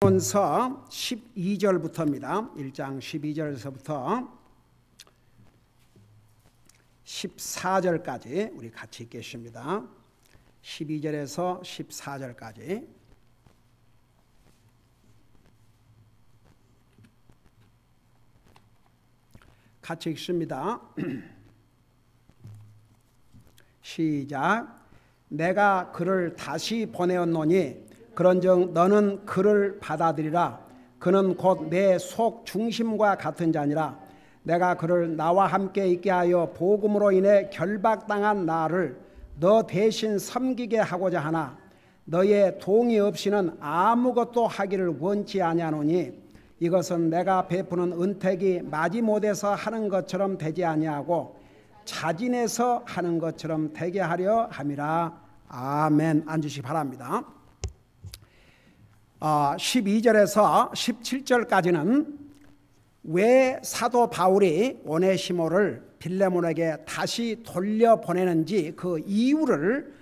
본서 12절부터입니다. 1장 12절에서부터 14절까지 우리 같이 읽겠습니다. 12절에서 14절까지 같이 읽습니다. 시작. 내가 그를 다시 보내었노니 그런즉 너는 그를 받아들이라. 그는 곧 내 속 중심과 같은 자니라. 내가 그를 나와 함께 있게 하여 복음으로 인해 결박당한 나를 너 대신 섬기게 하고자 하나 너의 동의 없이는 아무것도 하기를 원치 아니하노니 이것은 내가 베푸는 은택이 마지못에서 하는 것처럼 되지 아니하고 자진해서 하는 것처럼 되게 하려 함이라. 아멘. 앉으시기 바랍니다. 12절에서 17절까지는 왜 사도 바울이 오네시모를 빌레몬에게 다시 돌려보내는지 그 이유를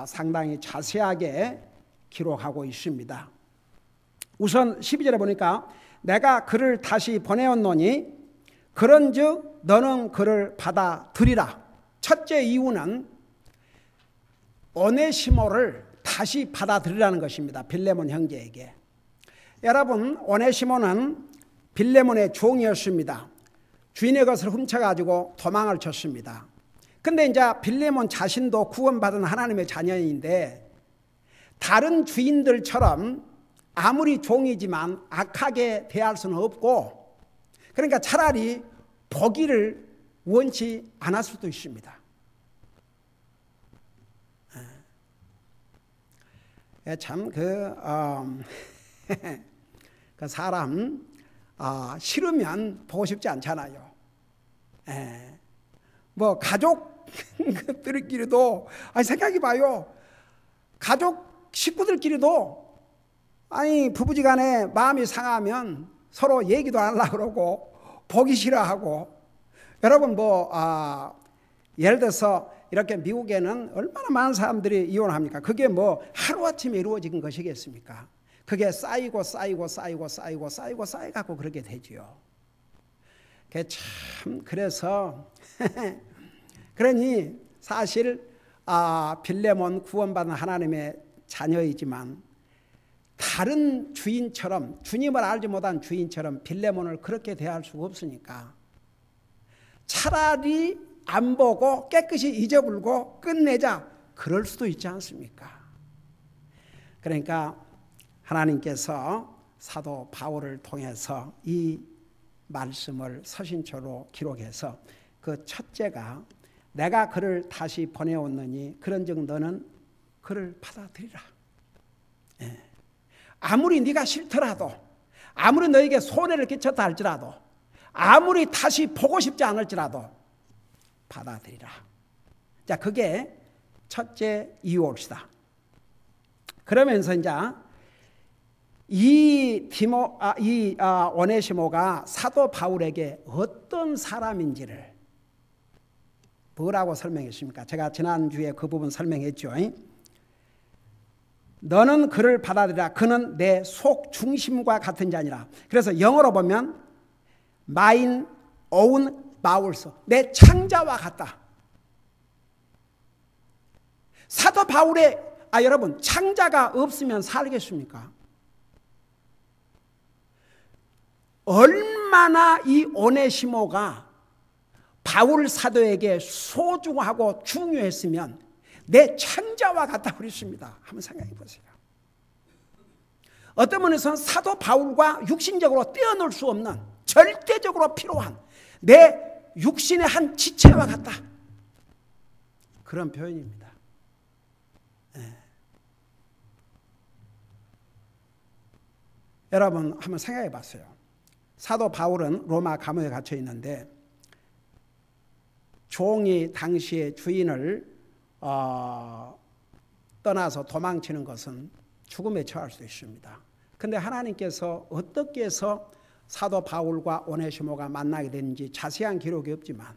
상당히 자세하게 기록하고 있습니다. 우선 12절에 보니까 내가 그를 다시 보내었노니 그런즉 너는 그를 받아들이라. 첫째 이유는 오네시모를 다시 받아들이라는 것입니다. 빌레몬 형제에게. 여러분, 오네시모는 빌레몬의 종이었습니다. 주인의 것을 훔쳐가지고 도망을 쳤습니다. 근데 이제 빌레몬 자신도 구원받은 하나님의 자녀인데 다른 주인들처럼 아무리 종이지만 악하게 대할 수는 없고, 그러니까 차라리 보기를 원치 않을 수도 있습니다. 참 그 사람 싫으면 보고 싶지 않잖아요. 뭐 가족들끼리도 생각해봐요. 가족 식구들끼리도 부부지간에 마음이 상하면 서로 얘기도 안 하려고 그러고 보기 싫어하고. 여러분 예를 들어서 이렇게 미국에는 얼마나 많은 사람들이 이혼합니까? 그게 하루아침에 이루어진 것이겠습니까? 그게 쌓이고 쌓여갖고 그렇게 되지요. 그래서 그러니 사실 빌레몬 구원받은 하나님의 자녀이지만 다른 주인처럼, 주님을 알지 못한 주인처럼 빌레몬을 그렇게 대할 수가 없으니까 차라리 안 보고 깨끗이 잊어버리고 끝내자, 그럴 수도 있지 않습니까? 그러니까 하나님께서 사도 바울을 통해서 이 말씀을 서신처로 기록해서 그 첫째가 내가 그를 다시 보내었느니 그런즉 너는 그를 받아들이라. 아무리 네가 싫더라도, 아무리 너에게 손해를 끼쳤다 할지라도, 아무리 다시 보고 싶지 않을지라도 받아들이라. 자, 그게 첫째 이유입니다. 그러면서 이제 이 오네시모가 사도 바울에게 어떤 사람인지를 뭐라고 설명했습니까? 제가 지난주에 그 부분 설명했죠. 너는 그를 받아들이라. 그는 내 속 중심과 같은 자니라. 그래서 영어로 보면 mine own bowels, 내 창자와 같다. 사도 바울의 여러분, 창자가 없으면 살겠습니까? 얼마나 이 오네시모가 바울 사도에게 소중하고 중요했으면 내 창자와 같다 그랬습니다. 한번 생각해 보세요. 어떤 면에서는 사도 바울과 육신적으로 떼어놓을 수 없는, 절대적으로 필요한 내 육신의 한 지체와 같다, 그런 표현입니다. 여러분 한번 생각해 봤어요. 사도 바울은 로마 감옥에 갇혀 있는데 종이 당시의 주인을 떠나서 도망치는 것은 죽음에 처할 수 있습니다. 그런데 하나님께서 어떻게 해서 사도 바울과 오네시모가 만나게 되는지 자세한 기록이 없지만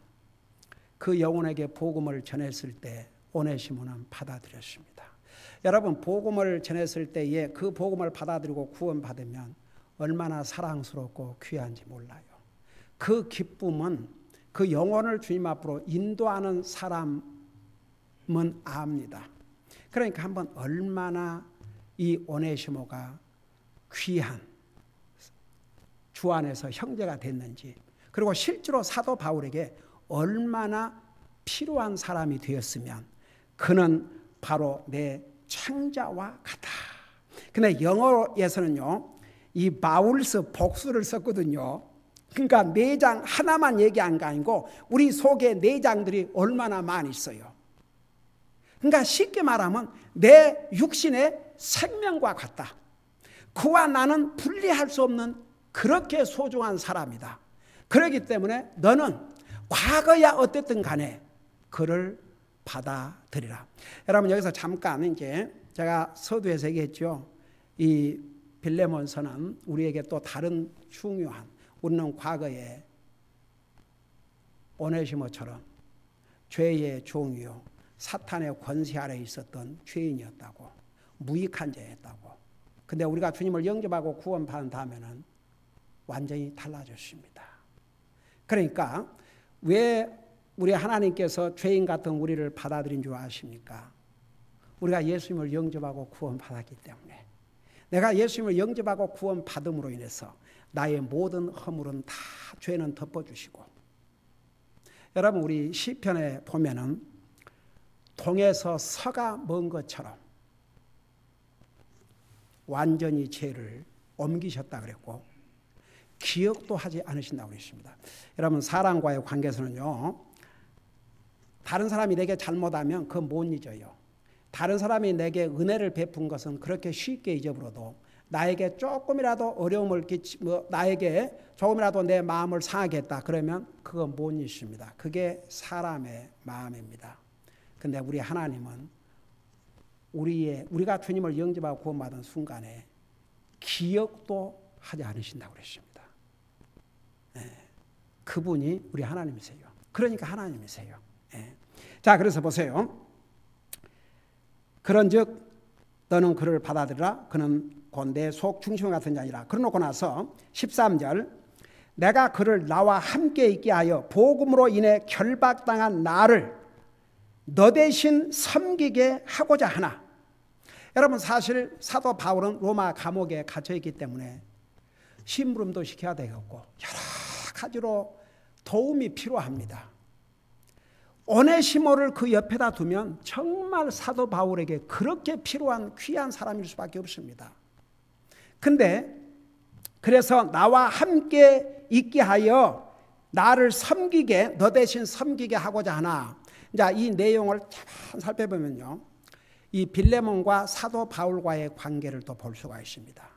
그 영혼에게 복음을 전했을 때 오네시모는 받아들였습니다. 여러분 복음을 전했을 때에 그 복음을 받아들이고 구원받으면 얼마나 사랑스럽고 귀한지 몰라요. 그 기쁨은 그 영혼을 주님 앞으로 인도하는 사람은 압니다. 그러니까 한번 얼마나 이 오네시모가 귀한 주 안에서 형제가 됐는지, 그리고 실제로 사도 바울에게 얼마나 필요한 사람이 되었으면 그는 바로 내 창자와 같다. 근데 영어에서는요, 이 바울스 복수를 썼거든요. 그러니까 내장 하나만 얘기한 게 아니고 우리 속에 내장들이 얼마나 많이 있어요. 그러니까 쉽게 말하면 내 육신의 생명과 같다. 그와 나는 분리할 수 없는 그렇게 소중한 사람이다. 그렇기 때문에 너는 과거야 어땠든 간에 그를 받아들이라. 여러분 여기서 잠깐 이제 제가 서두에서 얘기했죠. 이 빌레몬서는 우리에게 또 다른 중요한, 우리는 과거에 오네시모처럼 죄의 종이요 사탄의 권세 아래 있었던 죄인이었다고, 무익한 자였다고. 근데 우리가 주님을 영접하고 구원받은 다음에는 완전히 달라졌습니다. 그러니까 왜 우리 하나님께서 죄인 같은 우리를 받아들인 줄 아십니까? 우리가 예수님을 영접하고 구원받았기 때문에. 내가 예수님을 영접하고 구원받음으로 인해서 나의 모든 허물은 다 죄는 덮어주시고, 여러분 우리 시편에 보면은 동에서 서가 먼 것처럼 완전히 죄를 옮기셨다 그랬고 기억도 하지 않으신다고 그랬습니다. 여러분 사람과의 관계에서는요, 다른 사람이 내게 잘못하면 그건 못 잊어요. 다른 사람이 내게 은혜를 베푼 것은 그렇게 쉽게 잊어버려도 나에게 조금이라도 어려움을 나에게 조금이라도 내 마음을 상하게 했다 그러면 그건 못 잊습니다. 그게 사람의 마음입니다. 근데 우리 하나님은 우리가 주님을 영접하고 구원받은 순간에 기억도 하지 않으신다고 그랬습니다. 네. 그분이 우리 하나님이세요. 그러니까 하나님이세요. 네. 자, 그래서 보세요. 그런즉 너는 그를 받아들이라. 그는 곧 내 속 중심 같은 자니라. 그러놓고 나서 13절, 내가 그를 나와 함께 있게 하여 복음으로 인해 결박당한 나를 너 대신 섬기게 하고자 하나. 여러분 사실 사도 바울은 로마 감옥에 갇혀있기 때문에 심부름도 시켜야 되겠고 여러 가지로 도움이 필요합니다. 오네시모를 그 옆에다 두면 정말 사도 바울에게 그렇게 필요한 귀한 사람일 수밖에 없습니다. 근데 그래서 나와 함께 있게 하여 나를 섬기게, 너 대신 섬기게 하고자 하나. 자, 이 내용을 잘 살펴보면요, 이 빌레몬과 사도 바울과의 관계를 또 볼 수가 있습니다.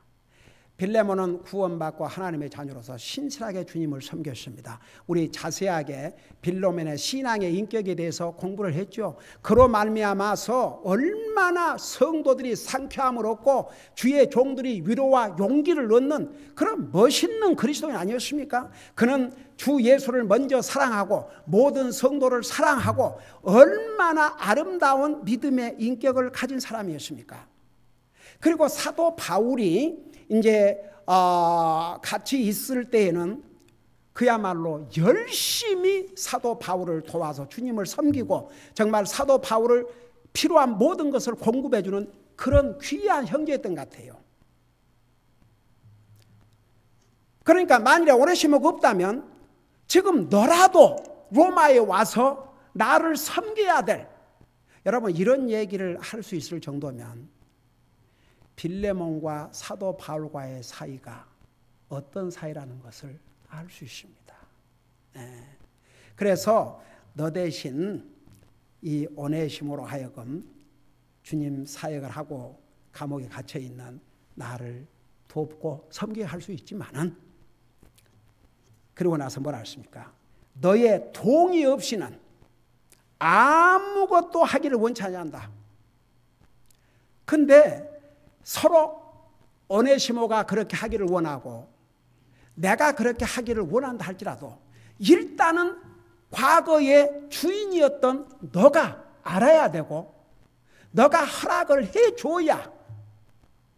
빌레몬은 구원받고 하나님의 자녀로서 신실하게 주님을 섬겼습니다. 우리 자세하게 빌레몬의 신앙의 인격에 대해서 공부를 했죠. 그로 말미암아서 얼마나 성도들이 상쾌함을 얻고 주의 종들이 위로와 용기를 얻는 그런 멋있는 그리스도인 아니었습니까? 그는 주 예수를 먼저 사랑하고 모든 성도를 사랑하고 얼마나 아름다운 믿음의 인격을 가진 사람이었습니까? 그리고 사도 바울이 이제 같이 있을 때에는 그야말로 열심히 사도 바울을 도와서 주님을 섬기고 정말 사도 바울을 필요한 모든 것을 공급해 주는 그런 귀한 형제였던 것 같아요. 그러니까 만일에 오네시모가 없다면 지금 너라도 로마에 와서 나를 섬겨야 될, 여러분 이런 얘기를 할 수 있을 정도면 빌레몬과 사도 바울과의 사이가 어떤 사이라는 것을 알 수 있습니다. 그래서 너 대신 이 오네시모로 하여금 주님 사역을 하고 감옥에 갇혀 있는 나를 돕고 섬기게 할 수 있지만은, 그리고 나서 뭐라 했습니까? 너의 동의 없이는 아무것도 하기를 원치 않는다. 근데 서로 오네시모가 그렇게 하기를 원하고 내가 그렇게 하기를 원한다 할지라도 일단은 과거의 주인이었던 너가 알아야 되고 너가 허락을 해줘야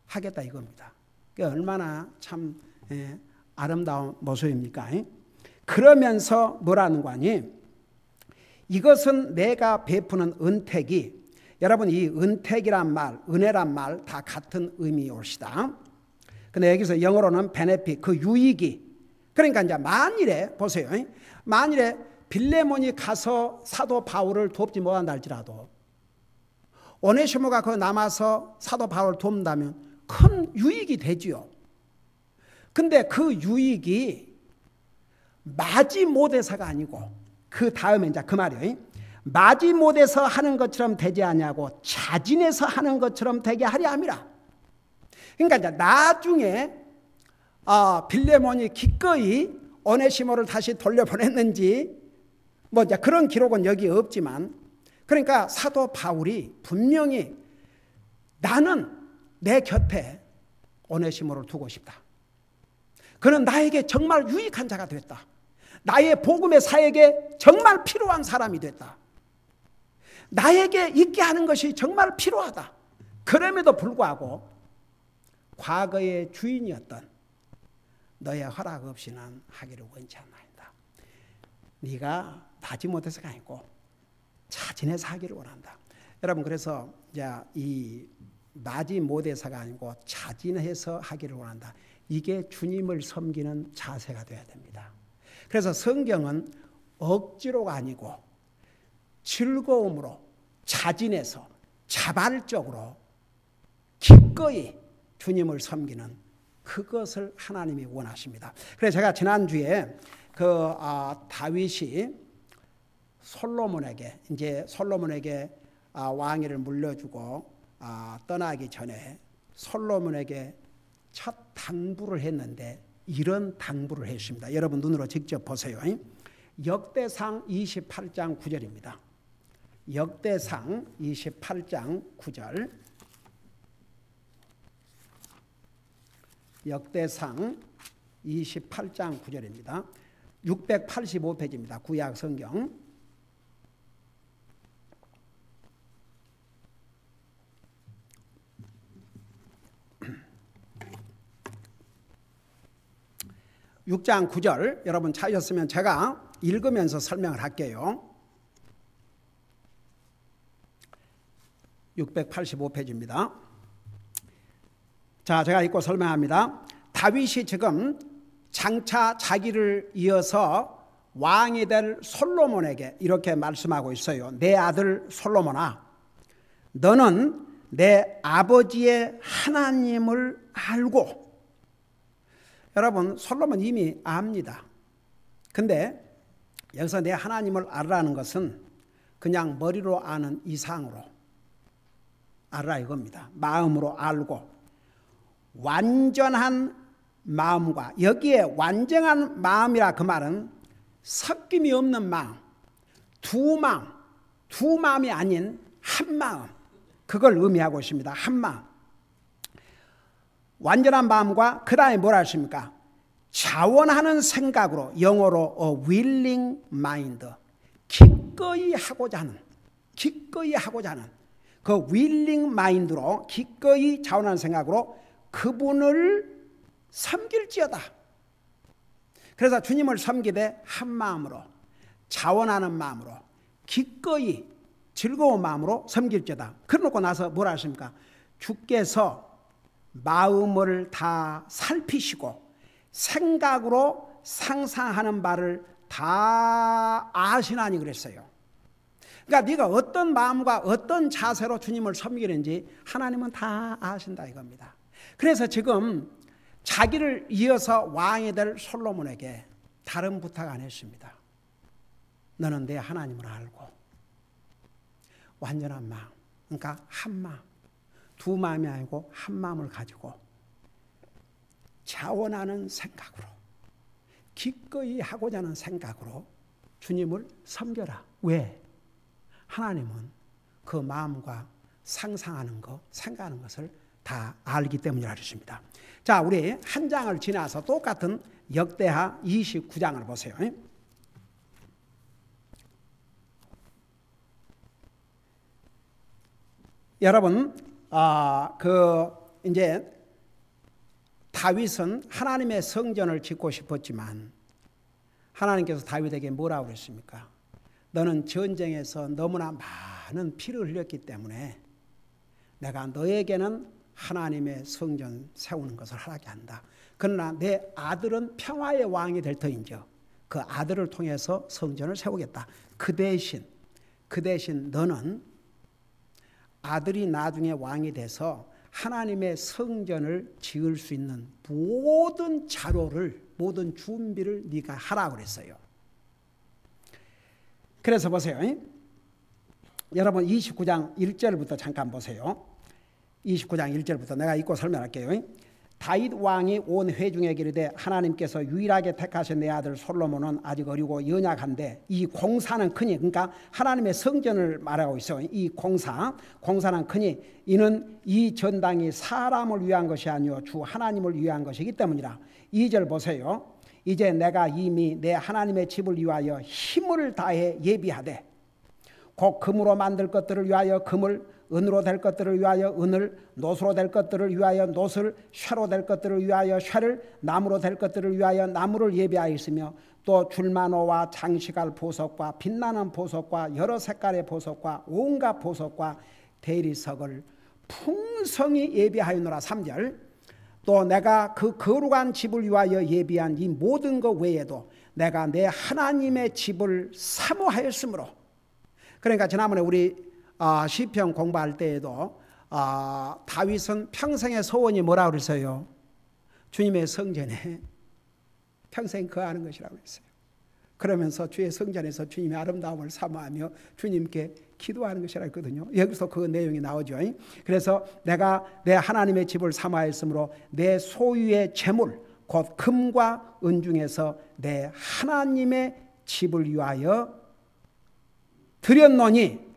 하겠다 이겁니다. 얼마나 참 아름다운 모습입니까? 그러면서 뭐라는 거니? 이것은 내가 베푸는 은택이, 여러분 이 은택이란 말, 은혜란 말 다 같은 의미올시다. 근데 여기서 영어로는 benefit, 그 유익이, 그러니까 이제 만일에 보세요. 만일에 빌레몬이 가서 사도 바울을 돕지 못한다 할지라도 오네시모가 그 남아서 사도 바울을 돕는다면 큰 유익이 되지요. 근데 그 유익이 마지못해서가 아니고 그 다음에 이제 그 말이에요. 마지못해서 하는 것처럼 되지 아니하고 자진해서 하는 것처럼 되게 하려 함이라. 그러니까 이제 나중에 빌레몬이 기꺼이 오네시모를 다시 돌려보냈는지 뭐 이제 그런 기록은 여기 없지만, 그러니까 사도 바울이 분명히 나는 내 곁에 오네시모를 두고 싶다. 그는 나에게 정말 유익한 자가 됐다. 나의 복음의 사역에 정말 필요한 사람이 됐다. 나에게 있게 하는 것이 정말 필요하다. 그럼에도 불구하고 과거의 주인이었던 너의 허락 없이는 하기를 원치 않나이다. 네가 마지못해서가 아니고 자진해서 하기를 원한다. 여러분, 그래서 이제 이 마지못해서가 아니고 자진해서 하기를 원한다. 이게 주님을 섬기는 자세가 되어야 됩니다. 그래서 성경은 억지로가 아니고 즐거움으로, 자진해서, 자발적으로 기꺼이 주님을 섬기는 그것을 하나님이 원하십니다. 그래서 제가 지난주에 다윗이 솔로몬에게 왕위를 물려주고 떠나기 전에 솔로몬에게 첫 당부를 했는데 이런 당부를 했습니다. 여러분 눈으로 직접 보세요. 역대상 28장 9절입니다. 역대상 28장 9절. 역대상 28장 9절입니다. 685페이지입니다. 구약 성경. (6장 9절) 여러분 찾으셨으면 제가 읽으면서 설명을 할게요. 685페이지입니다. 자, 제가 읽고 설명합니다. 다윗이 지금 장차 자기를 이어서 왕이 될 솔로몬에게 이렇게 말씀하고 있어요. 내 아들 솔로몬아, 너는 내 아버지의 하나님을 알고. 여러분, 솔로몬 이미 압니다. 근데 여기서 내 하나님을 알라는 것은 그냥 머리로 아는 이상으로 알라 이겁니다. 마음으로 알고 완전한 마음과, 여기에 완전한 마음이라 그 말은 섞임이 없는 마음, 두 마음이 아닌 한 마음, 그걸 의미하고 있습니다. 한 마음, 완전한 마음과 그 다음에 뭐라 하십니까? 자원하는 생각으로, 영어로 a willing mind, 기꺼이 하고자 하는 그 willing mind로, 기꺼이 자원하는 생각으로 그분을 섬길지어다. 그래서 주님을 섬기되 한 마음으로, 자원하는 마음으로, 기꺼이 즐거운 마음으로 섬길지어다. 그러고 나서 뭐라 하십니까? 주께서 마음을 다 살피시고 생각으로 상상하는 바를 다 아시나니 그랬어요. 그러니까 네가 어떤 마음과 어떤 자세로 주님을 섬기는지 하나님은 다 아신다 이겁니다. 그래서 지금 자기를 이어서 왕이 될 솔로몬에게 다른 부탁 안 했습니다. 너는 내 하나님을 알고 완전한 마음, 그러니까 한 마음, 두 마음이 아니고 한 마음을 가지고 자원하는 생각으로, 기꺼이 하고자 하는 생각으로 주님을 섬겨라. 왜? 하나님은 그 마음과 상상하는 것, 생각하는 것을 다 알기 때문이라 하셨습니다. 자, 우리 한 장을 지나서 똑같은 역대하 29장을 보세요. 여러분, 이제 다윗은 하나님의 성전을 짓고 싶었지만 하나님께서 다윗에게 뭐라고 그랬습니까? 너는 전쟁에서 너무나 많은 피를 흘렸기 때문에 내가 너에게는 하나님의 성전 세우는 것을 허락이 한다. 그러나 내 아들은 평화의 왕이 될 터인즉 그 아들을 통해서 성전을 세우겠다. 그 대신 너는 아들이 나중에 왕이 돼서 하나님의 성전을 지을 수 있는 모든 자료를, 모든 준비를 네가 하라고 그랬어요. 그래서 보세요. 여러분 29장 1절부터 잠깐 보세요. 29장 1절부터 내가 읽고 설명할게요. 다윗 왕이 온 회중에게 이르되 하나님께서 유일하게 택하신 내 아들 솔로몬은 아직 어리고 연약한데 이 공사는 크니, 그러니까 하나님의 성전을 말하고 있어요. 이 공사는 크니 이는 이 전당이 사람을 위한 것이 아니요 주 하나님을 위한 것이기 때문이라. 2절 보세요. 이제 내가 이미 내 하나님의 집을 위하여 힘을 다해 예비하되 곧 금으로 만들 것들을 위하여 금을, 은으로 될 것들을 위하여 은을, 노수로 될 것들을 위하여 노수를, 쇠로 될 것들을 위하여 쇠를, 나무로 될 것들을 위하여 나무를 예비하였으며 또 줄마노와 장식할 보석과 빛나는 보석과 여러 색깔의 보석과 온갖 보석과 대리석을 풍성히 예비하였노라. 3절 또 내가 그 거룩한 집을 위하여 예비한 이 모든 것 외에도 내가 내 하나님의 집을 사모하였으므로. 그러니까 지난번에 우리 시편 공부할 때에도 다윗은 평생의 소원이 뭐라고 그랬어요? 주님의 성전에 평생 거하는 것이라고 했어요. 그러면서 주의 성전에서 주님의 아름다움을 사모하며 주님께 기도하는 것이라고 했거든요. 여기서 그 내용이 나오죠. 그래서 내가 내 하나님의 집을 사모하였으므로 내 소유의 재물 곧 금과 은 중에서 내 하나님의 집을 위하여 드렸노니.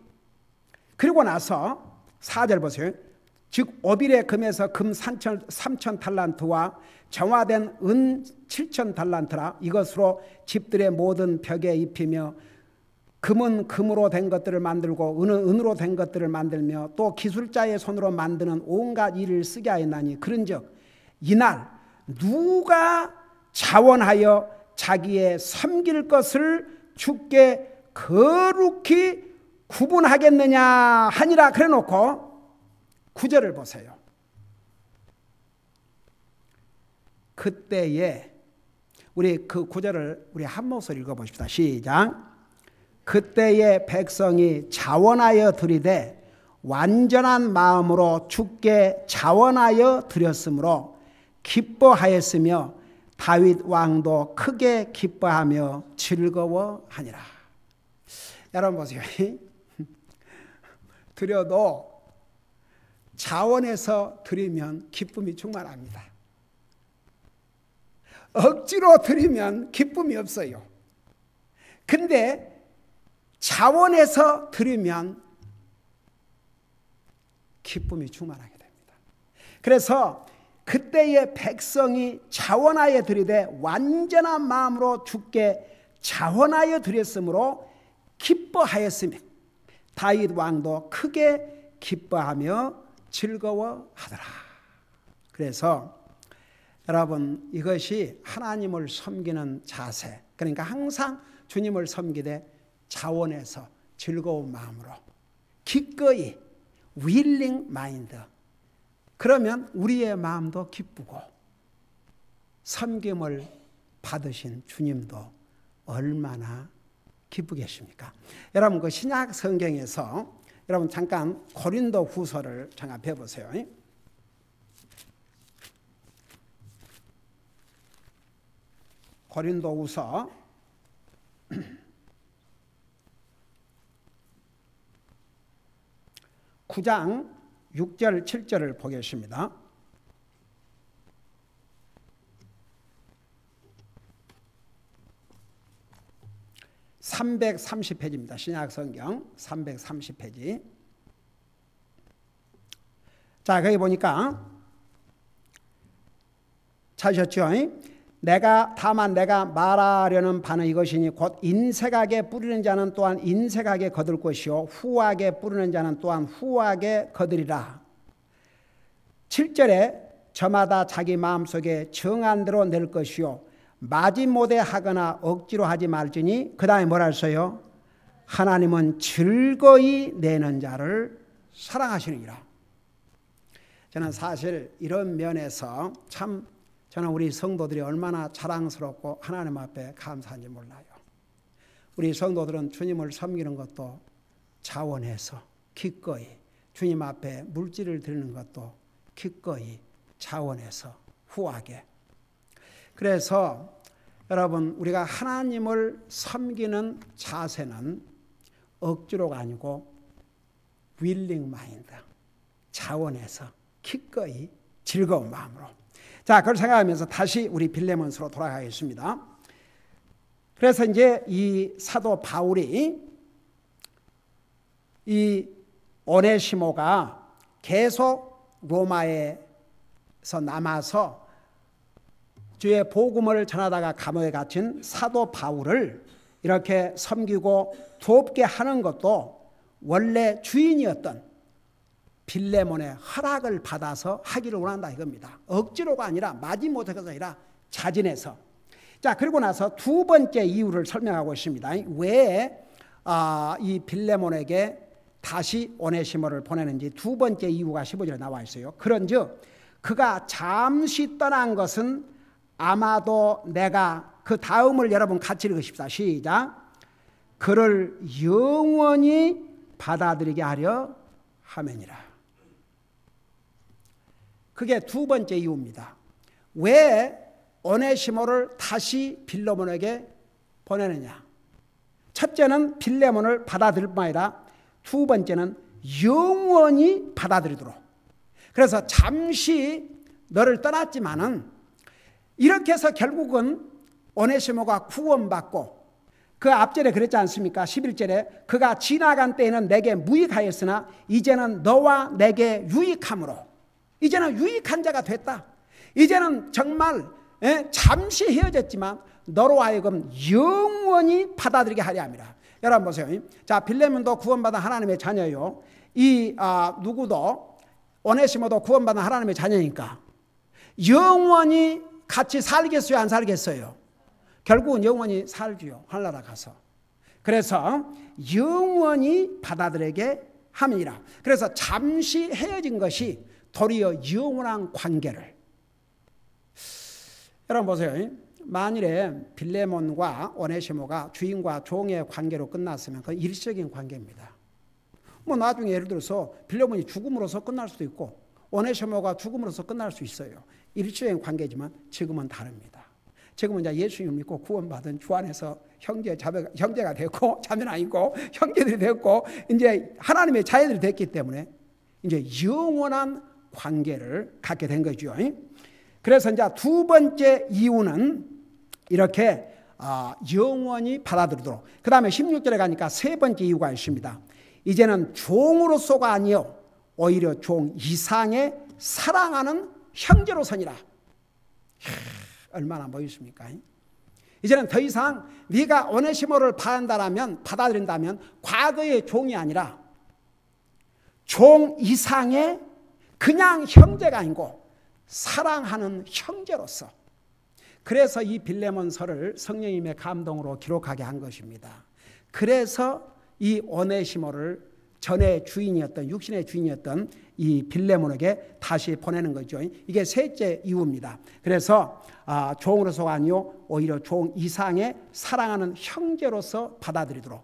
그리고 나서 4절 보세요. 즉 오빌의 금에서 금 3천 달란트와 정화된 은 7천 달란트라. 이것으로 집들의 모든 벽에 입히며 금은 금으로 된 것들을 만들고 은은 은으로 된 것들을 만들며 또 기술자의 손으로 만드는 온갖 일을 쓰게 하였나니 그런즉 이날 누가 자원하여 자기의 섬길 것을 주께 거룩히 구분하겠느냐 하니라. 그래 놓고 9절을 보세요. 그때에 우리 그 9절을 우리 한 목소리 읽어보십시다. 시작. 그때에 백성이 자원하여 드리되 완전한 마음으로 주께 자원하여 드렸으므로 기뻐하였으며 다윗 왕도 크게 기뻐하며 즐거워하니라. 여러분 보세요. 드려도 자원해서 드리면 기쁨이 충만합니다. 억지로 드리면 기쁨이 없어요. 근데 자원해서 드리면 기쁨이 충만하게 됩니다. 그래서 그때의 백성이 자원하여 드리되 완전한 마음으로 주께 자원하여 드렸으므로 기뻐하였으며 다윗 왕도 크게 기뻐하며 즐거워하더라. 그래서 여러분 이것이 하나님을 섬기는 자세, 그러니까 항상 주님을 섬기되 자원해서 즐거운 마음으로 기꺼이 willing mind. 그러면 우리의 마음도 기쁘고 섬김을 받으신 주님도 얼마나 기쁘겠습니까? 여러분 그 신약 성경에서 여러분 잠깐 고린도 후서를 잠깐 펴보세요. 고린도 후서 9장 6절 7절을 보겠습니다. (330페이지입니다) 신약성경 330페이지. 자, 거기 보니까 찾으셨죠? 다만 내가 말하려는 바는 이것이니 곧 인색하게 뿌리는 자는 또한 인색하게 거둘 것이요 후하게 뿌리는 자는 또한 후하게 거두리라. 7절에 저마다 자기 마음속에 정한 대로 낼 것이요 마지못해 하거나 억지로 하지 말지니 그 다음에 뭐라 했어요? 하나님은 즐거이 내는 자를 사랑하시느니라. 저는 사실 이런 면에서 참 저는 우리 성도들이 얼마나 자랑스럽고 하나님 앞에 감사한지 몰라요. 우리 성도들은 주님을 섬기는 것도 자원해서 기꺼이, 주님 앞에 물질을 드리는 것도 기꺼이 자원해서 후하게. 그래서 여러분, 우리가 하나님을 섬기는 자세는 억지로가 아니고 willing mind, 자원해서 기꺼이 즐거운 마음으로. 자, 그걸 생각하면서 다시 우리 빌레몬서로 돌아가겠습니다. 그래서 이제 이 사도 바울이 이 오네시모가 계속 로마에서 남아서 주의 복음을 전하다가 감옥에 갇힌 사도 바울을 이렇게 섬기고 돕게 하는 것도 원래 주인이었던 빌레몬의 허락을 받아서 하기를 원한다 이겁니다. 억지로가 아니라 마지못해가 아니라 자진해서. 자, 그리고 나서 두 번째 이유를 설명하고 있습니다. 왜 이 빌레몬에게 다시 오네시모를 보내는지 두 번째 이유가 15절에 나와 있어요. 그런즉 그가 잠시 떠난 것은 아마도 내가 그 다음을 여러분 같이 읽으십시다. 시작. 그를 영원히 받아들이게 하려 함이니라. 그게 두 번째 이유입니다. 왜 오네시모를 다시 빌레몬에게 보내느냐? 첫째는 빌레몬을 받아들일 뿐 아니라 두 번째는 영원히 받아들이도록. 그래서 잠시 너를 떠났지만은 이렇게 해서 결국은 오네시모가 구원받고 그 앞절에 그랬지 않습니까? 11절에 그가 지나간 때에는 내게 무익하였으나 이제는 너와 내게 유익함으로, 이제는 유익한 자가 됐다. 이제는 정말 잠시 헤어졌지만 너로 하여금 영원히 받아들이게 하려 함이라. 여러분 보세요. 자, 빌레몬도 구원받은 하나님의 자녀요. 누구도 오네시모도 구원받은 하나님의 자녀니까 영원히 같이 살겠어요, 안 살겠어요? 결국은 영원히 살지요, 하늘나라 가서. 그래서 영원히 받아들이게 함이라. 그래서 잠시 헤어진 것이 도리어 영원한 관계를. 여러분 보세요. 만일에 빌레몬과 오네시모가 주인과 종의 관계로 끝났으면 그건 일시적인 관계입니다. 뭐 나중에 예를 들어서 빌레몬이 죽음으로써 끝날 수도 있고 오네시모가 죽음으로써 끝날 수 있어요. 일시적인 관계지만 지금은 다릅니다. 지금은 이제 예수님을 믿고 구원받은 주 안에서 형제가 됐고, 자매는 아니고 형제들이 됐고 이제 하나님의 자녀들이 됐기 때문에 이제 영원한 관계를 갖게 된 거죠. 그래서 이제 두 번째 이유는 이렇게 영원히 받아들이도록. 그 다음에 16절에 가니까 세 번째 이유가 있습니다. 이제는 종으로서가 아니요 오히려 종 이상의 사랑하는 형제로서니라. 얼마나 멋있습니까? 이제는 더 이상 네가 오네시모를 받아들인다면 과거의 종이 아니라 종 이상의 그냥 형제가 아니고 사랑하는 형제로서. 그래서 이 빌레몬서를 성령님의 감동으로 기록하게 한 것입니다. 그래서 이 오네시모를 전에 주인이었던, 육신의 주인이었던 이 빌레몬에게 다시 보내는 거죠. 이게 셋째 이유입니다. 그래서 종으로서가 아니요 오히려 종 이상의 사랑하는 형제로서 받아들이도록.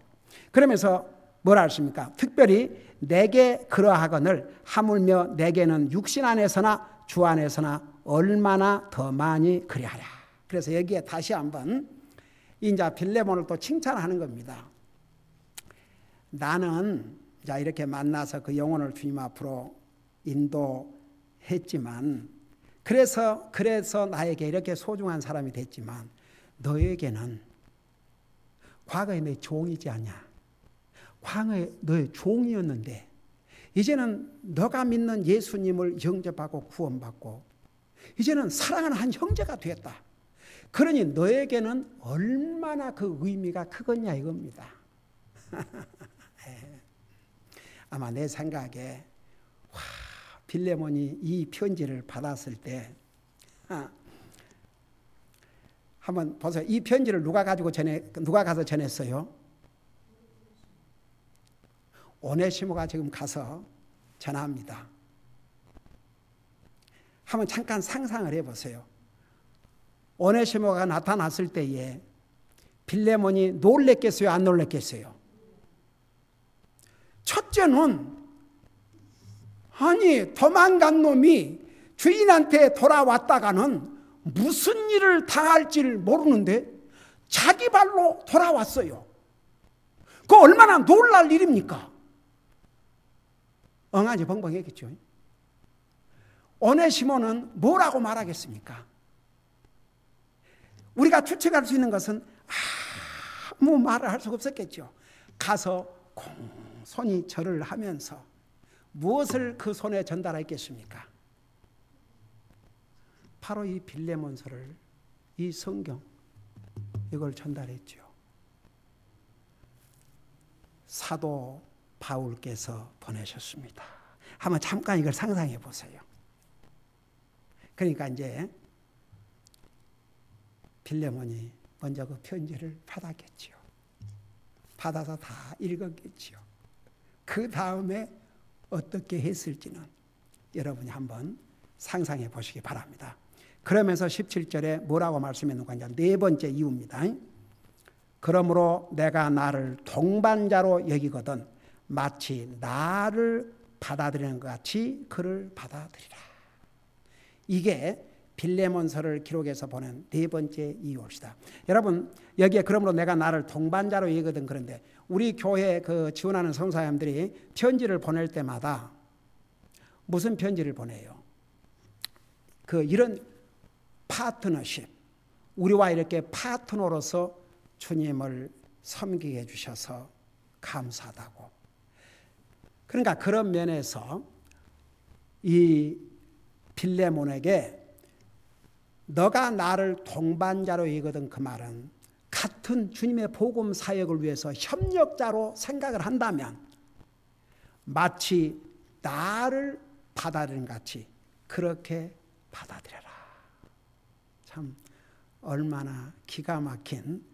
그러면서 뭐라 하십니까? 특별히 내게 그러하거늘 하물며 내게는 육신 안에서나 주 안에서나 얼마나 더 많이 그리하랴. 그래서 여기에 다시 한번 이제 빌레몬을 또 칭찬하는 겁니다. 나는 자 이렇게 만나서 그 영혼을 주님 앞으로 인도했지만 그래서 나에게 이렇게 소중한 사람이 됐지만 너에게는 과거에 내 종이지 않냐. 과거에 너의 종이었는데 이제는 너가 믿는 예수님을 영접하고 구원받고 이제는 사랑하는 한 형제가 되었다. 그러니 너에게는 얼마나 그 의미가 크겠냐 이겁니다. 아마 내 생각에 빌레몬이 이 편지를 받았을 때 한번 보세요. 이 편지를 누가 가서 전했어요? 오네시모가 지금 가서 전합니다. 한번 잠깐 상상을 해보세요. 오네시모가 나타났을 때에 빌레몬이 놀랬겠어요? 안 놀랬겠어요? 첫째는 아니 도망간 놈이 주인한테 돌아왔다가는 무슨 일을 당할지를 모르는데 자기 발로 돌아왔어요. 그 얼마나 놀랄 일입니까? 엉아지 벙벙했겠죠. 오네시모는 뭐라고 말하겠습니까? 우리가 추측할 수 있는 것은 아무 말을 할 수가 없었겠죠. 가서 공손히 절을 하면서 무엇을 그 손에 전달했겠습니까? 바로 이 빌레몬서를, 이 성경, 이걸 전달했죠. 사도 바울께서 보내셨습니다. 한번 잠깐 이걸 상상해 보세요. 그러니까 이제 빌레몬이 먼저 그 편지를 받았겠죠. 받아서 다 읽었겠죠. 그 다음에 어떻게 했을지는 여러분이 한번 상상해 보시기 바랍니다. 그러면서 17절에 뭐라고 말씀했는가 하면 네 번째 이유입니다. 그러므로 내가 나를 동반자로 여기거든 마치 나를 받아들이는 것 같이 그를 받아들이라. 이게 빌레몬서를 기록해서 보낸 네 번째 이유입니다. 여러분 여기에 그러므로 내가 나를 동반자로 여기거든, 그런데 우리 교회 그 지원하는 성사님들이 편지를 보낼 때마다 무슨 편지를 보내요? 그 이런 파트너십, 우리와 이렇게 파트너로서 주님을 섬기게 해주셔서 감사하다고. 그러니까 그런 면에서 이 빌레몬에게 너가 나를 동반자로 여기거든, 그 말은 같은 주님의 복음 사역을 위해서 협력자로 생각을 한다면 마치 나를 받아들인 같이 그렇게 받아들여라. 참 얼마나 기가 막힌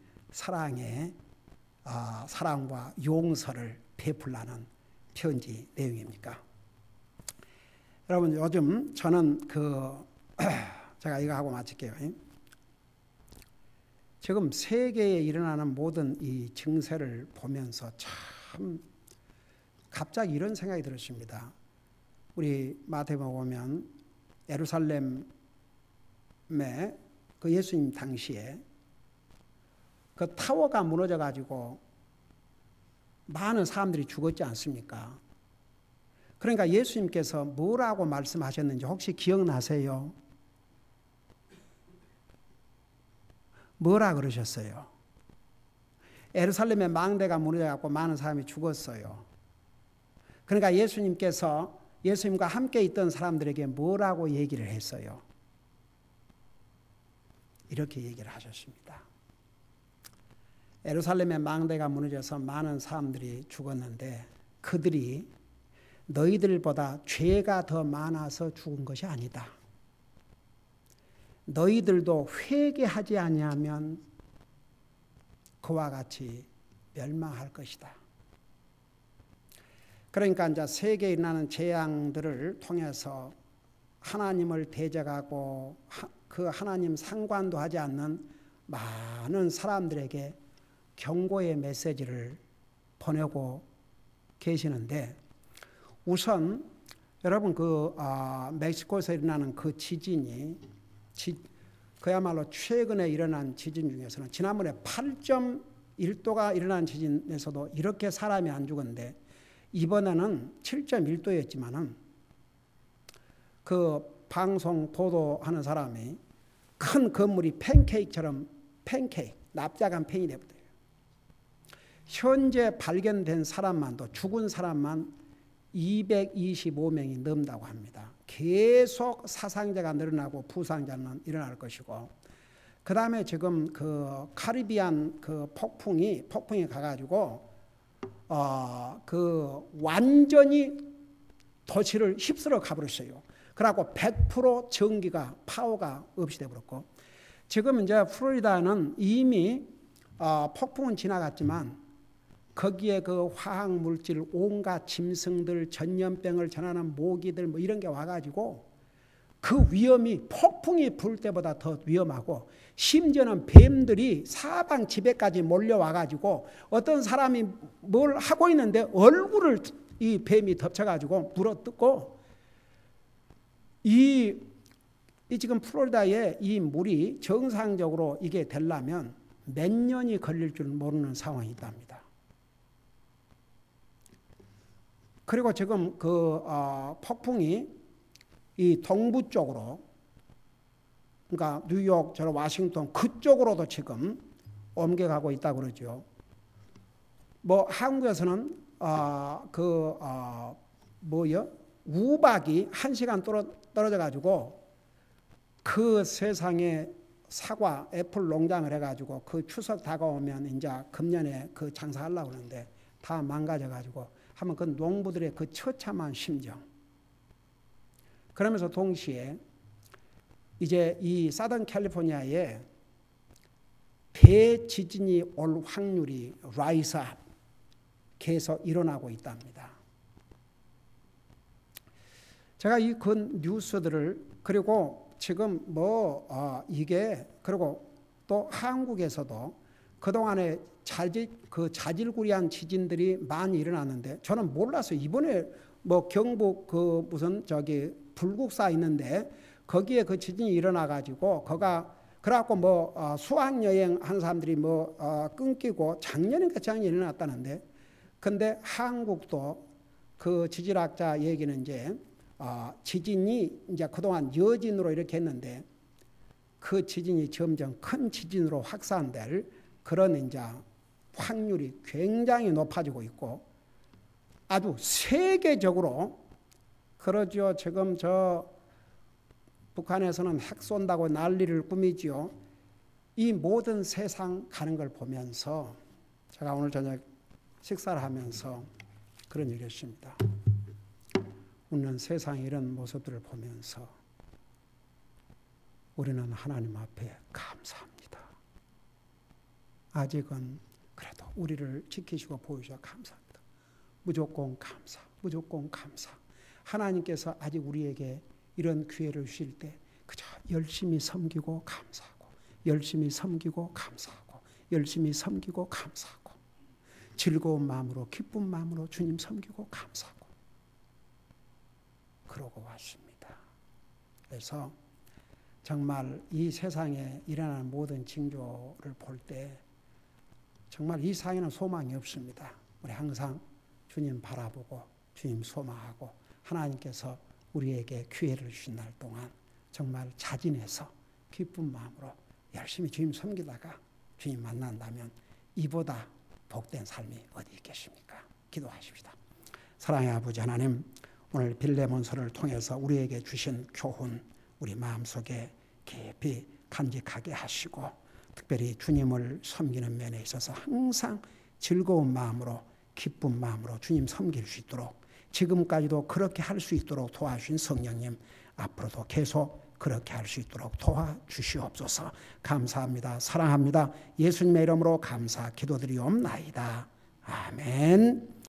사랑과 용서를 베풀라는 편지 내용입니까? 여러분 요즘 저는 제가 이거 하고 마칠게요. 지금 세계에 일어나는 모든 이 증세를 보면서 참 갑자기 이런 생각이 들었습니다. 우리 마태복음 보면 예루살렘에 그 예수님 당시에 그 타워가 무너져 가지고 많은 사람들이 죽었지 않습니까? 그러니까 예수님께서 뭐라고 말씀하셨는지 혹시 기억나세요? 뭐라 그러셨어요? 예루살렘의 망대가 무너져갖고 많은 사람이 죽었어요. 그러니까 예수님께서 예수님과 함께 있던 사람들에게 뭐라고 얘기를 했어요? 이렇게 얘기를 하셨습니다. 예루살렘의 망대가 무너져서 많은 사람들이 죽었는데 그들이 너희들보다 죄가 더 많아서 죽은 것이 아니다. 너희들도 회개하지 아니하면 그와 같이 멸망할 것이다. 그러니까 이제 세계에 일어나는 재앙들을 통해서 하나님을 대적하고 그 하나님 상관도 하지 않는 많은 사람들에게 경고의 메시지를 보내고 계시는데, 우선 여러분 멕시코에서 일어나는 그 지진이 그야말로 최근에 일어난 지진 중에서는 지난번에 8.1도가 일어난 지진에서도 이렇게 사람이 안 죽었는데 이번에는 7.1도였지만은 그 방송 보도하는 사람이 큰 건물이 팬케이크처럼 납작한 팬이 되거든요. 현재 발견된 사람만도 죽은 사람만 225명이 넘는다고 합니다. 계속 사상자가 늘어나고 부상자는 일어날 것이고, 그 다음에 지금 그 카리비안 그 폭풍이 가가지고 그 완전히 도시를 휩쓸어 가버렸어요. 그래갖고 100% 전기가 파워가 없이 돼버렸고, 지금 이제 플로리다는 이미 폭풍은 지나갔지만 거기에 그 화학 물질, 온갖 짐승들, 전염병을 전하는 모기들 뭐 이런 게 와가지고 그 위험이 폭풍이 불 때보다 더 위험하고, 심지어는 뱀들이 사방 집에까지 몰려와가지고 어떤 사람이 뭘 하고 있는데 얼굴을 이 뱀이 덮쳐가지고 물어뜯고, 이 지금 플로리다에 이 물이 정상적으로 이게 되려면 몇 년이 걸릴 줄 모르는 상황이 있답니다. 그리고 지금 그 폭풍이 이 동부 쪽으로, 그러니까 뉴욕, 저 워싱턴 그쪽으로도 지금 옮겨가고 있다고 그러죠. 뭐 한국에서는 우박이 1시간 떨어져 가지고 그 세상에 사과, 애플 농장을 해가지고 그 추석 다가오면 이제 금년에 그 장사하려고 그러는데 다 망가져가지고 하면 그 농부들의 그 처참한 심정. 그러면서 동시에 이제 이 사던 캘리포니아에 대지진이 올 확률이 라이즈업 계속 일어나고 있답니다. 제가 이 근 뉴스들을, 그리고 지금 이게, 그리고 또 한국에서도 그동안에 자질구레한 지진들이 많이 일어났는데 저는 몰라서 이번에 뭐 경북 그 무슨 저기 불국사 있는데 거기에 그 지진이 일어나 가지고 그래갖고 뭐 수학여행 한 사람들이 끊기고 작년인가 작년에 일어났다는데, 근데 한국도 그 지질학자 얘기는 이제 지진이 이제 그동안 여진으로 이렇게 했는데 그 지진이 점점 큰 지진으로 확산될 그런 이제 확률이 굉장히 높아지고 있고, 아주 세계적으로 그러죠. 지금 저 북한에서는 핵 쏜다고 난리를 꾸미지요. 이 모든 세상 가는 걸 보면서 제가 오늘 저녁 식사를 하면서 그런 얘기를 했습니다. 웃는 세상의 이런 모습들을 보면서 우리는 하나님 앞에 감사합니다. 아직은 그래도 우리를 지키시고 보여주셔서 감사합니다. 무조건 감사, 무조건 감사. 하나님께서 아직 우리에게 이런 기회를 주실 때 그저 열심히 섬기고 감사하고, 열심히 섬기고 감사하고, 열심히 섬기고 감사하고, 즐거운 마음으로 기쁜 마음으로 주님 섬기고 감사하고 그러고 왔습니다. 그래서 정말 이 세상에 일어나는 모든 징조를 볼 때 정말 이 세상에는 소망이 없습니다. 우리 항상 주님 바라보고 주님 소망하고 하나님께서 우리에게 기회를 주신 날 동안 정말 자진해서 기쁜 마음으로 열심히 주님 섬기다가 주님 만난다면 이보다 복된 삶이 어디 있겠습니까? 기도하십시다. 사랑의 아버지 하나님, 오늘 빌레몬서를 통해서 우리에게 주신 교훈 우리 마음속에 깊이 간직하게 하시고, 특별히 주님을 섬기는 면에 있어서 항상 즐거운 마음으로 기쁜 마음으로 주님 섬길 수 있도록, 지금까지도 그렇게 할 수 있도록 도와주신 성령님, 앞으로도 계속 그렇게 할 수 있도록 도와주시옵소서. 감사합니다. 사랑합니다. 예수님의 이름으로 감사 기도드리옵나이다. 아멘.